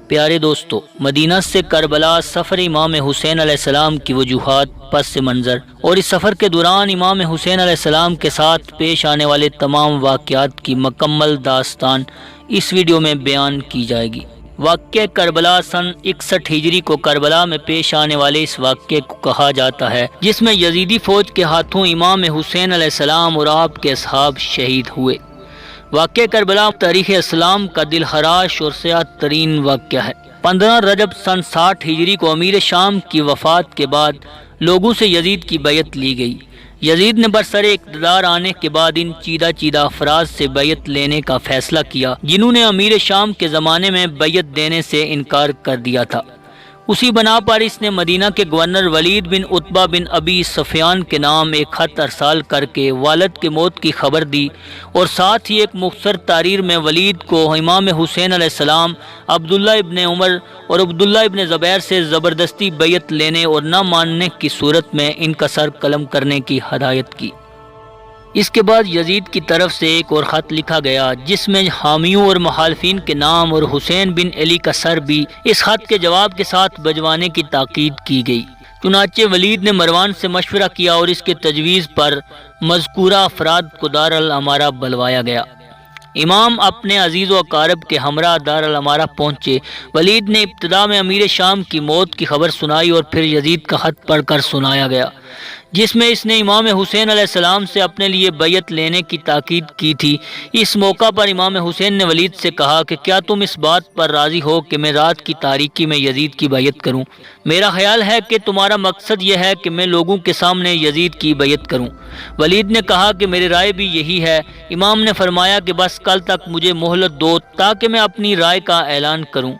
پیارے دوستو، مدینہ سے کربلا سفر امام حسین علیہ السلام کی وجوہات، پس منظر اور اس سفر کے دوران امام حسین علیہ السلام کے ساتھ پیش آنے والے تمام واقعات کی مکمل داستان اس ویڈیو میں بیان کی جائے گی۔ واقعہ کربلا سن 61 ہجری کو کربلا میں پیش آنے والے اس واقعے کو کہا جاتا ہے، جس میں یزیدی فوج کے ہاتھوں امام حسین علیہ السلام اور آپ کے اصحاب شہید ہوئے۔ واقعہ کربلا تاریخ اسلام کا دل خراش اور سیاہ ترین واقعہ ہے۔ 15 رجب سن 60 ہجری کو امیر شام کی وفات کے بعد لوگوں سے یزید کی بیعت لی گئی۔ یزید نے برسر اقتدار آنے کے بعد ان چیدہ افراد سے بیعت لینے کا فیصلہ کیا جنہوں نے امیر شام کے زمانے میں بیعت دینے سے انکار کر دیا تھا۔ اسی بنا پر اس نے مدینہ کے گورنر ولید بن عتبہ بن ابی سفیان کے نام ایک خط ارسال کر کے والد کے موت کی خبر دی اور ساتھ ہی ایک مختصر تحریر میں ولید کو امام حسین علیہ السلام، عبداللہ ابن عمر اور عبداللہ ابن زبیر سے زبردستی بیعت لینے اور نہ ماننے کی صورت میں ان کا سر قلم کرنے کی ہدایت کی۔ اس کے بعد یزید کی طرف سے ایک اور خط لکھا گیا جس میں حامیوں اور مخالفین کے نام اور حسین بن علی کا سر بھی اس خط کے جواب کے ساتھ بھجوانے کی تاکید کی گئی۔ چنانچہ ولید نے مروان سے مشورہ کیا اور اس کے تجویز پر مذکورہ افراد کو دار الامارہ بلوایا گیا۔ امام اپنے عزیز و اقارب کے ہمراہ دار الامارہ پہنچے۔ ولید نے ابتدا میں امیر شام کی موت کی خبر سنائی اور پھر یزید کا خط پڑھ کر سنایا گیا جس میں اس نے امام حسین علیہ السلام سے اپنے لیے بیعت لینے کی تاکید کی تھی۔ اس موقع پر امام حسین نے ولید سے کہا کہ کیا تم اس بات پر راضی ہو کہ میں رات کی تاریکی میں یزید کی بیعت کروں؟ میرا خیال ہے کہ تمہارا مقصد یہ ہے کہ میں لوگوں کے سامنے یزید کی بیعت کروں۔ ولید نے کہا کہ میری رائے بھی یہی ہے۔ امام نے فرمایا کہ بس کل تک مجھے مہلت دو تاکہ میں اپنی رائے کا اعلان کروں۔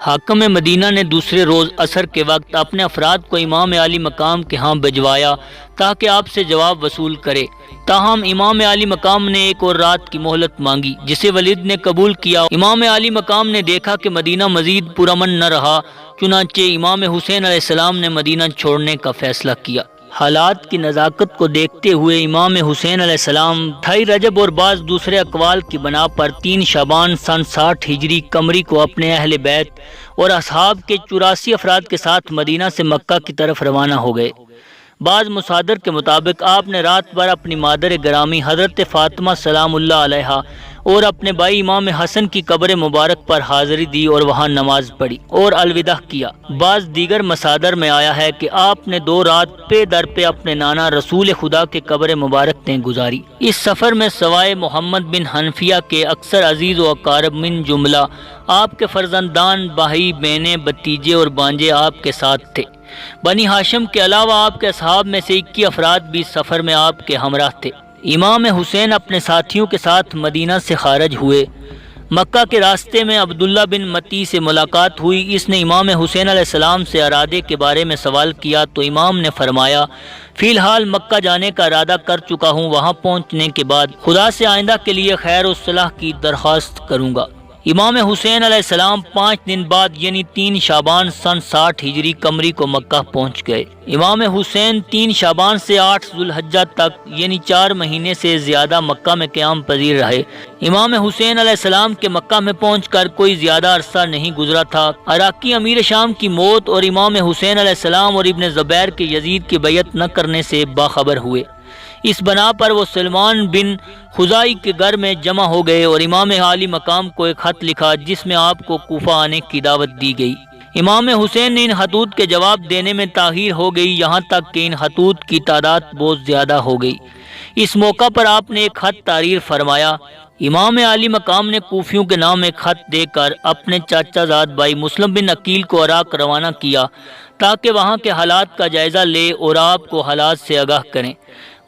حاکم مدینہ نے دوسرے روز عصر کے وقت اپنے افراد کو امام عالی مقام کے ہاں بھجوایا تاکہ آپ سے جواب وصول کرے۔ تاہم امام عالی مقام نے ایک اور رات کی مہلت مانگی جسے ولید نے قبول کیا۔ امام عالی مقام نے دیکھا کہ مدینہ مزید پرامن نہ رہا، چنانچہ امام حسین علیہ السلام نے مدینہ چھوڑنے کا فیصلہ کیا۔ حالات کی نزاکت کو دیکھتے ہوئے امام حسین علیہ السلام 28 رجب اور بعض دوسرے اقوال کی بنا پر 3 شعبان سن 60 ہجری قمری کو اپنے اہل بیت اور اصحاب کے 84 افراد کے ساتھ مدینہ سے مکہ کی طرف روانہ ہو گئے۔ بعض مصادر کے مطابق آپ نے رات بھر اپنی مادر گرامی حضرت فاطمہ سلام اللہ علیہا اور اپنے بھائی امام حسن کی قبر مبارک پر حاضری دی اور وہاں نماز پڑھی اور الوداع کیا۔ بعض دیگر مصادر میں آیا ہے کہ آپ نے 2 رات پے در پہ اپنے نانا رسول خدا کے قبر مبارک نے گزاری۔ اس سفر میں سوائے محمد بن حنفیہ کے اکثر عزیز و اقارب من جملہ آپ کے فرزندان، بھائی، بہنیں، بھتیجے اور بانجے آپ کے ساتھ تھے۔ بنی ہاشم کے علاوہ آپ کے اصحاب میں سے 21 افراد بھی سفر میں آپ کے ہمراہ تھے۔ امام حسین اپنے ساتھیوں کے ساتھ مدینہ سے خارج ہوئے۔ مکہ کے راستے میں عبداللہ بن متی سے ملاقات ہوئی۔ اس نے امام حسین علیہ السلام سے ارادے کے بارے میں سوال کیا تو امام نے فرمایا فی الحال مکہ جانے کا ارادہ کر چکا ہوں، وہاں پہنچنے کے بعد خدا سے آئندہ کے لیے خیر و صلاح کی درخواست کروں گا۔ امام حسین علیہ السلام 5 دن بعد یعنی 3 شعبان سن 60 ہجری قمری کو مکہ پہنچ گئے۔ امام حسین 3 شعبان سے 8 ذوالحجہ تک یعنی 4 مہینے سے زیادہ مکہ میں قیام پذیر رہے۔ امام حسین علیہ السلام کے مکہ میں پہنچ کر کوئی زیادہ عرصہ نہیں گزرا تھا، عراقی امیر شام کی موت اور امام حسین علیہ السلام اور ابن زبیر کے یزید کی بیعت نہ کرنے سے باخبر ہوئے۔ اس بنا پر وہ سلمان بن خزائی کے گھر میں جمع ہو گئے اور امام عالی مقام کو ایک خط لکھا جس میں آپ کو کوفہ آنے کی دعوت دی گئی۔ امام حسین نے ان خطوط کے جواب دینے میں تاخیر ہو گئی، یہاں تک کہ ان خطوط کی تعداد بہت زیادہ ہو گئی۔ اس موقع پر آپ نے ایک خط تحریر فرمایا۔ امام عالی مقام نے کوفیوں کے نام ایک خط دے کر اپنے چاچا زاد بھائی مسلم بن عقیل کو عراق روانہ کیا تاکہ وہاں کے حالات کا جائزہ لے اور آپ کو حالات سے آگاہ کریں۔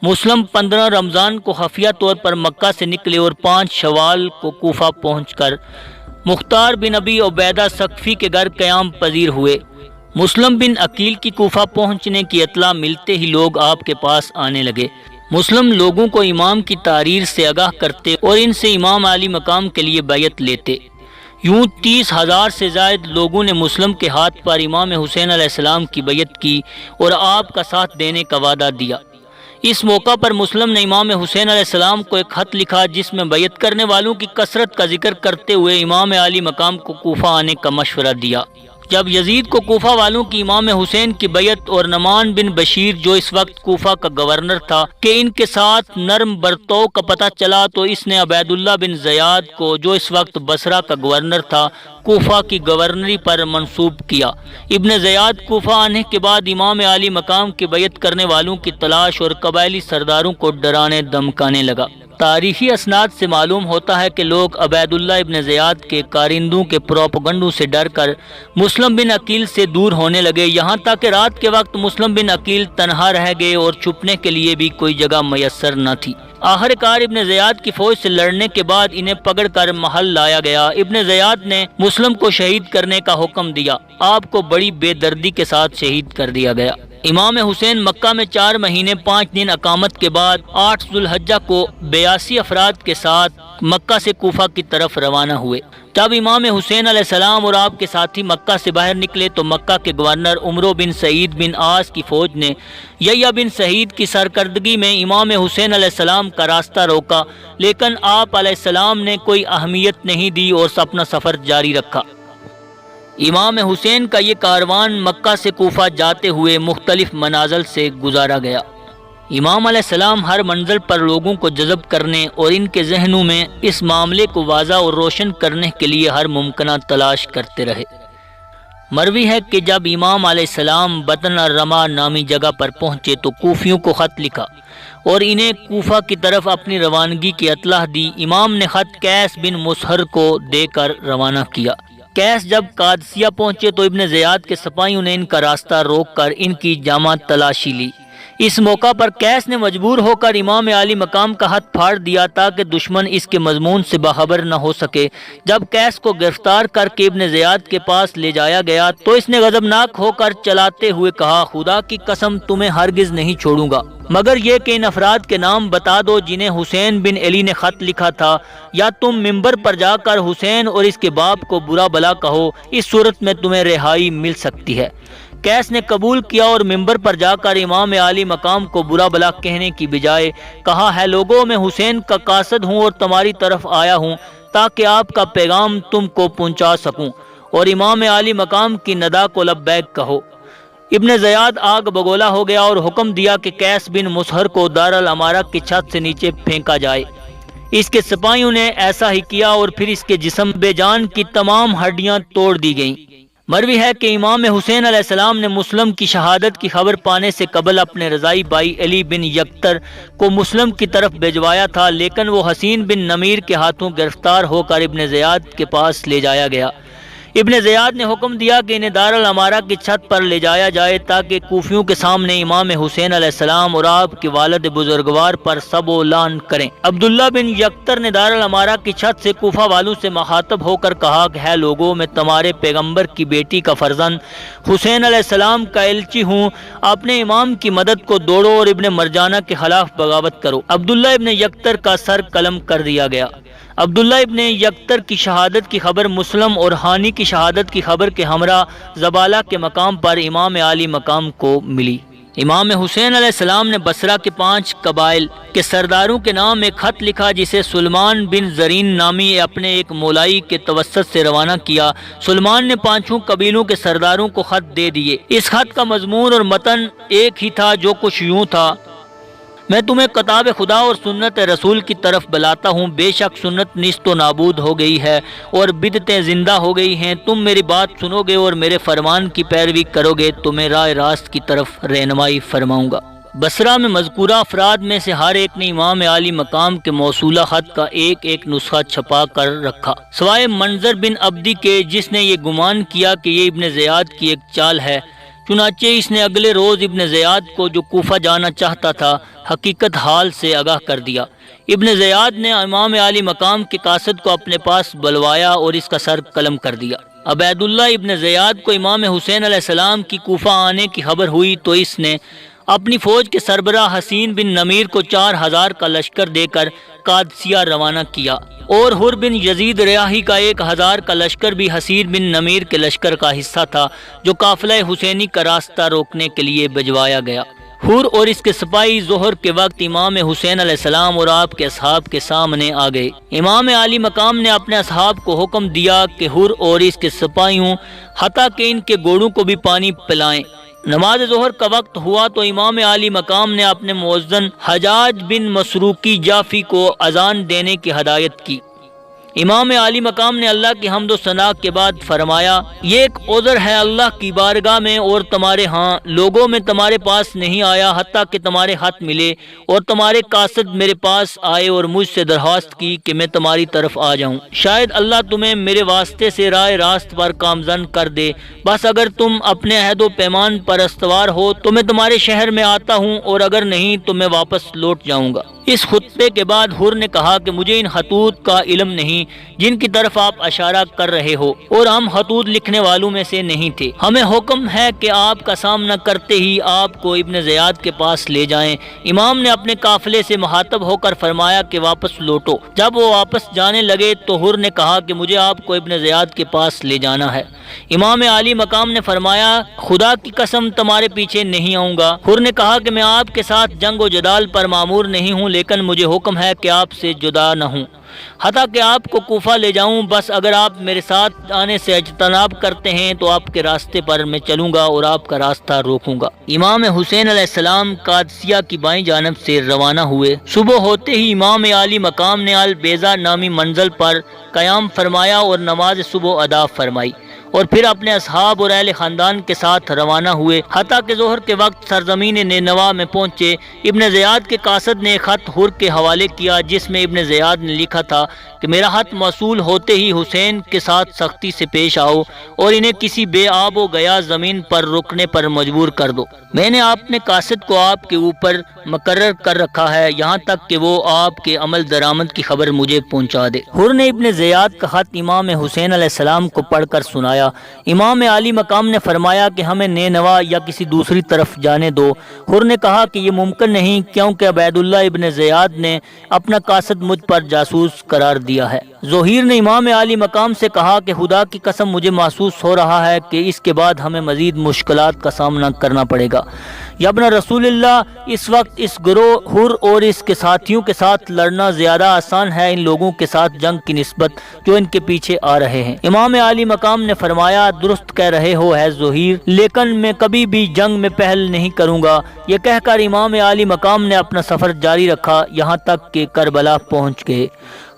مسلم 15 رمضان کو خفیہ طور پر مکہ سے نکلے اور 5 شوال کو کوفہ پہنچ کر مختار بن ابی عبیدہ ثقفی کے گھر قیام پذیر ہوئے۔ مسلم بن عقیل کی کوفہ پہنچنے کی اطلاع ملتے ہی لوگ آپ کے پاس آنے لگے۔ مسلم لوگوں کو امام کی تحریر سے آگاہ کرتے اور ان سے امام عالی مقام کے لیے بیعت لیتے۔ یوں 30,000 سے زائد لوگوں نے مسلم کے ہاتھ پر امام حسین علیہ السلام کی بیعت کی اور آپ کا ساتھ دینے کا وعدہ دیا۔ اس موقع پر مسلم نے امام حسین علیہ السلام کو ایک خط لکھا جس میں بیعت کرنے والوں کی کثرت کا ذکر کرتے ہوئے امام عالی مقام کو کوفہ آنے کا مشورہ دیا۔ جب یزید کو کوفہ والوں کی امام حسین کی بیعت اور نعمان بن بشیر جو اس وقت کوفہ کا گورنر تھا کہ ان کے ساتھ نرم برتو کا پتہ چلا تو اس نے عبید اللہ بن زیاد کو جو اس وقت بصرہ کا گورنر تھا کوفہ کی گورنری پر منصوب کیا۔ ابن زیاد کوفہ آنے کے بعد امام عالی مقام کی بیعت کرنے والوں کی تلاش اور قبائلی سرداروں کو ڈرانے دمکانے لگا۔ تاریخی اسناد سے معلوم ہوتا ہے کہ لوگ عبید اللہ ابن زیاد کے کارندوں کے پروپگنڈوں سے ڈر کر مسلم بن عقیل سے دور ہونے لگے، یہاں تک کہ رات کے وقت مسلم بن عقیل تنہا رہ گئے اور چھپنے کے لیے بھی کوئی جگہ میسر نہ تھی۔ آخر کار ابن زیاد کی فوج سے لڑنے کے بعد انہیں پکڑ کر محل لایا گیا۔ ابن زیاد نے مسلم کو شہید کرنے کا حکم دیا، آپ کو بڑی بے دردی کے ساتھ شہید کر دیا گیا۔ امام حسین مکہ میں 4 مہینے 5 دن اقامت کے بعد 8 ذو الحجہ کو 82 افراد کے ساتھ مکہ سے کوفہ کی طرف روانہ ہوئے۔ جب امام حسین علیہ السلام اور آپ کے ساتھی مکہ سے باہر نکلے تو مکہ کے گورنر عمرو بن سعید بن عاص کی فوج نے یحییٰ بن سعید کی سرکردگی میں امام حسین علیہ السلام کا راستہ روکا، لیکن آپ علیہ السلام نے کوئی اہمیت نہیں دی اور اپنا سفر جاری رکھا۔ امام حسین کا یہ کاروان مکہ سے کوفہ جاتے ہوئے مختلف منازل سے گزارا گیا۔ امام علیہ السلام ہر منزل پر لوگوں کو جذب کرنے اور ان کے ذہنوں میں اس معاملے کو واضح اور روشن کرنے کے لیے ہر ممکنہ تلاش کرتے رہے۔ مروی ہے کہ جب امام علیہ السلام بطن الرما نامی جگہ پر پہنچے تو کوفیوں کو خط لکھا اور انہیں کوفہ کی طرف اپنی روانگی کی اطلاع دی۔ امام نے خط قیس بن مسہر کو دے کر روانہ کیا۔ قیس جب قادسیہ پہنچے تو ابن زیاد کے سپاہیوں نے ان کا راستہ روک کر ان کی جامع تلاشی لی۔ اس موقع پر قیس نے مجبور ہو کر امام عالی مقام کا ہاتھ پھاڑ دیا تاکہ دشمن اس کے مضمون سے باخبر نہ ہو سکے۔ جب قیس کو گرفتار کر کے ابن زیاد کے پاس لے جایا گیا تو اس نے غضبناک ہو کر چلاتے ہوئے کہا، خدا کی قسم تمہیں ہرگز نہیں چھوڑوں گا مگر یہ کہ ان افراد کے نام بتا دو جنہیں حسین بن علی نے خط لکھا تھا، یا تم منبر پر جا کر حسین اور اس کے باپ کو برا بلا کہو، اس صورت میں تمہیں رہائی مل سکتی ہے۔ قیس نے قبول کیا اور منبر پر جا کر امام عالی مقام کو برا بلا کہنے کی بجائے کہا، ہے لوگوں میں حسین کا قاصد ہوں اور تمہاری طرف آیا ہوں تاکہ آپ کا پیغام تم کو پہنچا سکوں اور امام عالی مقام کی ندا کو لبیک کہو۔ ابن زیاد آگ بگولا ہو گیا اور حکم دیا کہ قیس بن مسہر کو دارالامارہ کی چھت سے نیچے پھینکا جائے۔ اس کے سپاہیوں نے ایسا ہی کیا اور پھر اس کے جسم بے جان کی تمام ہڈیاں توڑ دی گئیں۔ مروی ہے کہ امام حسین علیہ السلام نے مسلم کی شہادت کی خبر پانے سے قبل اپنے رضائی بھائی علی بن یکتر کو مسلم کی طرف بھجوایا تھا، لیکن وہ حسین بن نمیر کے ہاتھوں گرفتار ہو کر ابن زیاد کے پاس لے جایا گیا۔ ابن زیاد نے حکم دیا کہ انہیں دارالامارہ کی چھت پر لے جایا جائے تاکہ کوفیوں کے سامنے امام حسین علیہ السلام اور آپ کے والد بزرگوار پر سب و لعن کریں۔ عبداللہ بن یکتر نے دارالامارہ کی چھت سے کوفہ والوں سے مخاطب ہو کر کہا کہ ہے لوگوں، میں تمہارے پیغمبر کی بیٹی کا فرزند حسین علیہ السلام کا الچی ہوں، اپنے امام کی مدد کو دوڑو اور ابن مرجانہ کے خلاف بغاوت کرو۔ عبداللہ ابن یکتر کا سر قلم کر دیا گیا۔ عبداللہ ابن یکتر کی شہادت کی خبر مسلم اور ہانی کی شہادت کی خبر کے ہمراہ زبالہ کے مقام پر امام عالی مقام کو ملی۔ امام حسین علیہ السلام نے بصرہ کے 5 قبائل کے سرداروں کے نام ایک خط لکھا جسے سلمان بن زرین نامی اپنے ایک مولائی کے توسط سے روانہ کیا۔ سلمان نے 5 قبیلوں کے سرداروں کو خط دے دیے۔ اس خط کا مضمون اور متن ایک ہی تھا جو کچھ یوں تھا، میں تمہیں کتاب خدا اور سنت رسول کی طرف بلاتا ہوں، بے شک سنت نیست و نابود ہو گئی ہے اور بدعتیں زندہ ہو گئی ہیں، تم میری بات سنو گے اور میرے فرمان کی پیروی کرو گے تو میں راہ راست کی طرف رہنمائی فرماؤں گا۔ بصرہ میں مذکورہ افراد میں سے ہر ایک نے امام عالی مقام کے موصولہ خط کا ایک نسخہ چھپا کر رکھا، سوائے منظر بن عبدی کے جس نے یہ گمان کیا کہ یہ ابن زیاد کی ایک چال ہے۔ چنانچہ اس نے اگلے روز ابن زیاد کو جو کوفہ جانا چاہتا تھا حقیقت حال سے آگاہ کر دیا۔ ابن زیاد نے امام عالی مقام کے قاصد کو اپنے پاس بلوایا اور اس کا سر قلم کر دیا۔ عبید اللہ ابن زیاد کو امام حسین علیہ السلام کی کوفہ آنے کی خبر ہوئی تو اس نے اپنی فوج کے سربراہ حسین بن نمیر کو 4000 کا لشکر دے کر قادسیہ روانہ کیا اور حر بن یزید ریاحی کا 1000 کا لشکر بھی حسین بن نمیر کے لشکر کا حصہ تھا جو قافلہ حسینی کا راستہ روکنے کے لیے بھجوایا گیا۔ حور اور اس کے سپاہی ظہر کے وقت امام حسین علیہ السلام اور آپ کے اصحاب کے سامنے آ گئے۔ امام عالی مقام نے اپنے اصحاب کو حکم دیا کہ حور اور اس کے سپاہیوں حتیٰ کہ ان کے گھوڑوں کو بھی پانی پلائیں۔ نماز ظہر کا وقت ہوا تو امام عالی مقام نے اپنے مؤذن حجاج بن مسروقی جعفی کو اذان دینے کی ہدایت کی۔ امام عالی مقام نے اللہ کی حمد و ثنا کے بعد فرمایا، یہ ایک عذر ہے اللہ کی بارگاہ میں اور تمہارے ہاں لوگوں میں تمہارے پاس نہیں آیا حتیٰ کہ تمہارے ہاتھ ملے اور تمہارے قاصد میرے پاس آئے اور مجھ سے درخواست کی کہ میں تمہاری طرف آ جاؤں۔ شاید اللہ تمہیں میرے واسطے سے راہ راست پر گامزن کر دے، بس اگر تم اپنے عہد و پیمان پر استوار ہو تو میں تمہارے شہر میں آتا ہوں، اور اگر نہیں تو میں واپس لوٹ جاؤں گا۔ اس خطبے کے بعد حر نے کہا کہ مجھے ان خطوط کا علم نہیں جن کی طرف آپ اشارہ کر رہے ہو، اور ہم خطوط لکھنے والوں میں سے نہیں تھے۔ ہمیں حکم ہے کہ آپ کا سامنا کرتے ہی آپ کو ابن زیاد کے پاس لے جائیں۔ امام نے اپنے قافلے سے مخاطب ہو کر فرمایا کہ واپس لوٹو۔ جب وہ واپس جانے لگے تو حر نے کہا کہ مجھے آپ کو ابن زیاد کے پاس لے جانا ہے۔ امام عالی مقام نے فرمایا، خدا کی قسم تمہارے پیچھے نہیں آؤں گا۔ حر نے کہا کہ میں آپ کے ساتھ جنگ و جدال پر مامور نہیں ہوں، لیکن مجھے حکم ہے کہ آپ سے جدا نہ ہوں حتیٰ کہ آپ کو کوفہ لے جاؤں، بس اگر آپ میرے ساتھ آنے سے اجتناب کرتے ہیں تو آپ کے راستے پر میں چلوں گا اور آپ کا راستہ روکوں گا۔ امام حسین علیہ السلام قادسیہ کی بائیں جانب سے روانہ ہوئے۔ صبح ہوتے ہی امام عالی مقام نے البیضا نامی منزل پر قیام فرمایا اور نماز صبح ادا فرمائی، اور پھر اپنے اصحاب اور اہل خاندان کے ساتھ روانہ ہوئے حتیٰ کہ ظہر کے وقت سرزمین نینوا میں پہنچے۔ ابن زیاد کے قاصد نے خط حر کے حوالے کیا جس میں ابن زیاد نے لکھا تھا کہ میرا خط موصول ہوتے ہی حسین کے ساتھ سختی سے پیش آؤ اور انہیں کسی بے آب و گیا زمین پر رکنے پر مجبور کر دو۔ میں نے اپنے قاصد کو آپ کے اوپر مقرر کر رکھا ہے یہاں تک کہ وہ آپ کے عمل درآمد کی خبر مجھے پہنچا دے۔ حر نے ابن زیاد کا خط امام حسین علیہ السلام کو پڑھ کر سنایا۔ امام عالی مقام نے فرمایا کہ ہمیں نینوا یا کسی دوسری طرف جانے دو۔ حر نے کہا کہ یہ ممکن نہیں، کیونکہ عبید اللہ ابن زیاد نے اپنا قاصد مجھ پر جاسوس قرار دیا ہے۔ ظہیر نے امام عالی مقام سے کہا کہ خدا کی قسم مجھے محسوس ہو رہا ہے کہ اس کے بعد ہمیں مزید مشکلات کا سامنا کرنا پڑے گا۔ یا ابن رسول اللہ، اس وقت اس گروہ حر اور اس کے ساتھیوں کے ساتھ لڑنا زیادہ آسان ہے ان لوگوں کے ساتھ جنگ کی نسبت جو ان کے پیچھے آ رہے ہیں۔ امام عالی مقام نے فرمایا، درست کہہ رہے ہو ہے ظہیر، لیکن میں کبھی بھی جنگ میں پہل نہیں کروں گا۔ یہ کہہ کر امام عالی مقام نے اپنا سفر جاری رکھا یہاں تک کہ کربلا پہنچ گئے۔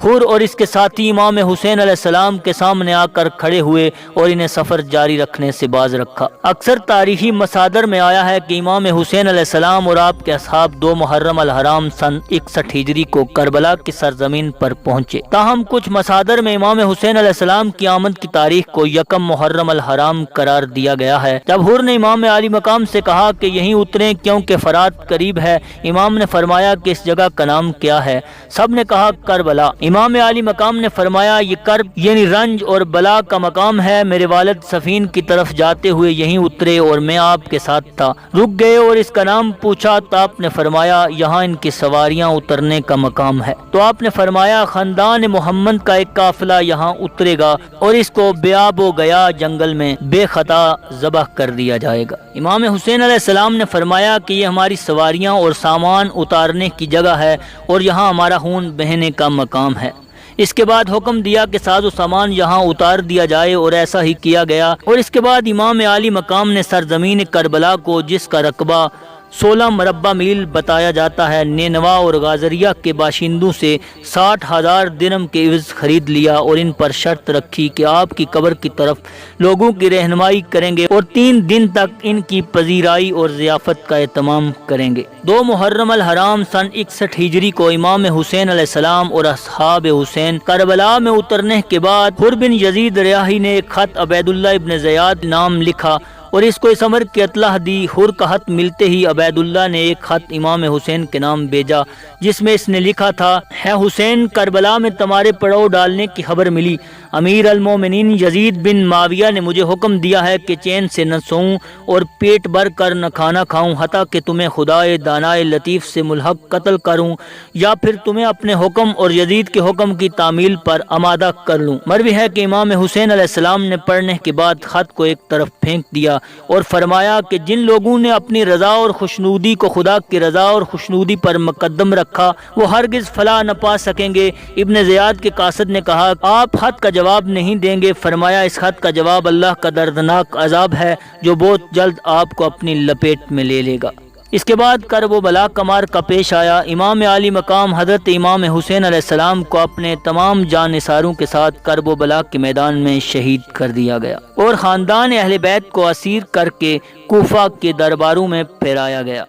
حر اور اس کے ساتھی امام حسین علیہ السلام کے سامنے آ کر کھڑے ہوئے اور انہیں سفر جاری رکھنے سے باز رکھا۔ اکثر تاریخی مصادر میں آیا ہے کہ امام حسین علیہ السلام اور آپ کے اصحاب 2 محرم الحرام سن 61 ہجری کو کربلا کی سرزمین پر پہنچے۔ تاہم کچھ مصادر میں امام حسین علیہ السلام کی آمد کی تاریخ کو 1 محرم الحرام قرار دیا گیا ہے۔ جب حر نے امام عالی مقام سے کہا کہ یہیں اتریں کیونکہ فرات قریب ہے، امام نے فرمایا کہ اس جگہ کا نام کیا ہے؟ سب نے کہا کربلا۔ امام عالی مقام نے فرمایا، یہ کرب یعنی رنج اور بلا کا مقام ہے۔ میرے والد صفین کی طرف جاتے ہوئے یہیں اترے اور میں آپ کے ساتھ تھا۔ رک گئے اور اس کا نام پوچھا تو آپ نے فرمایا یہاں ان کی سواریاں اترنے کا مقام ہے۔ تو آپ نے فرمایا خاندان محمد کا ایک قافلہ یہاں اترے گا اور اس کو بے آب و گیا جنگل میں بے خطا ذبح کر دیا جائے گا۔ امام حسین علیہ السلام نے فرمایا کہ یہ ہماری سواریاں اور سامان اتارنے کی جگہ ہے اور یہاں ہمارا خون بہنے کا مقام ہے۔ اس کے بعد حکم دیا کہ ساز و سامان یہاں اتار دیا جائے اور ایسا ہی کیا گیا۔ اور اس کے بعد امام عالی مقام نے سرزمین کربلا کو، جس کا رقبہ 16 مربع میل بتایا جاتا ہے، نینوا اور غازریہ کے باشندوں سے 60,000 درہم کے عوض خرید لیا اور ان پر شرط رکھی کہ آپ کی قبر کی طرف لوگوں کی رہنمائی کریں گے اور 3 دن تک ان کی پذیرائی اور ضیافت کا اہتمام کریں گے۔ 2 محرم الحرام سن 61 ہجری کو امام حسین علیہ السلام اور اصحاب حسین کربلا میں اترنے کے بعد حر بن یزید ریاحی نے ایک خط عبید اللہ ابن زیاد نام لکھا اور اس کو اس امر کی اطلاع دی۔ حر کا خط ملتے ہی عبید اللہ نے ایک خط امام حسین کے نام بھیجا جس میں اس نے لکھا تھا، ہے حسین، کربلا میں تمہارے پڑاؤ ڈالنے کی خبر ملی۔ امیر المومنین یزید بن معاویہ نے مجھے حکم دیا ہے کہ چین سے نہ سوؤں اور پیٹ بھر کر نہ کھانا کھاؤں حتیٰ کہ تمہیں خدائے دانائے لطیف سے ملحق قتل کروں یا پھر تمہیں اپنے حکم اور یزید کے حکم کی تعمیل پر آمادہ کر لوں۔ مروی ہے کہ امام حسین علیہ السلام نے پڑھنے کے بعد خط کو ایک طرف پھینک دیا اور فرمایا کہ جن لوگوں نے اپنی رضا اور خوشنودی کو خدا کی رضا اور خوشنودی پر مقدم رکھا وہ ہرگز فلاح نہ پا سکیں گے۔ ابن زیاد کے قاصد نے کہا آپ خط کا جواب نہیں دیں گے؟ فرمایا اس خط کا جواب اللہ کا دردناک عذاب ہے جو بہت جلد آپ کو اپنی لپیٹ میں لے لے گا۔ اس کے بعد کرب و بلا کا مارکہ پیش آیا۔ امام عالی مقام حضرت امام حسین علیہ السلام کو اپنے تمام جان نثاروں کے ساتھ کرب و بلا کے میدان میں شہید کر دیا گیا اور خاندان اہل بیت کو اسیر کر کے کوفہ کے درباروں میں پھیرایا گیا۔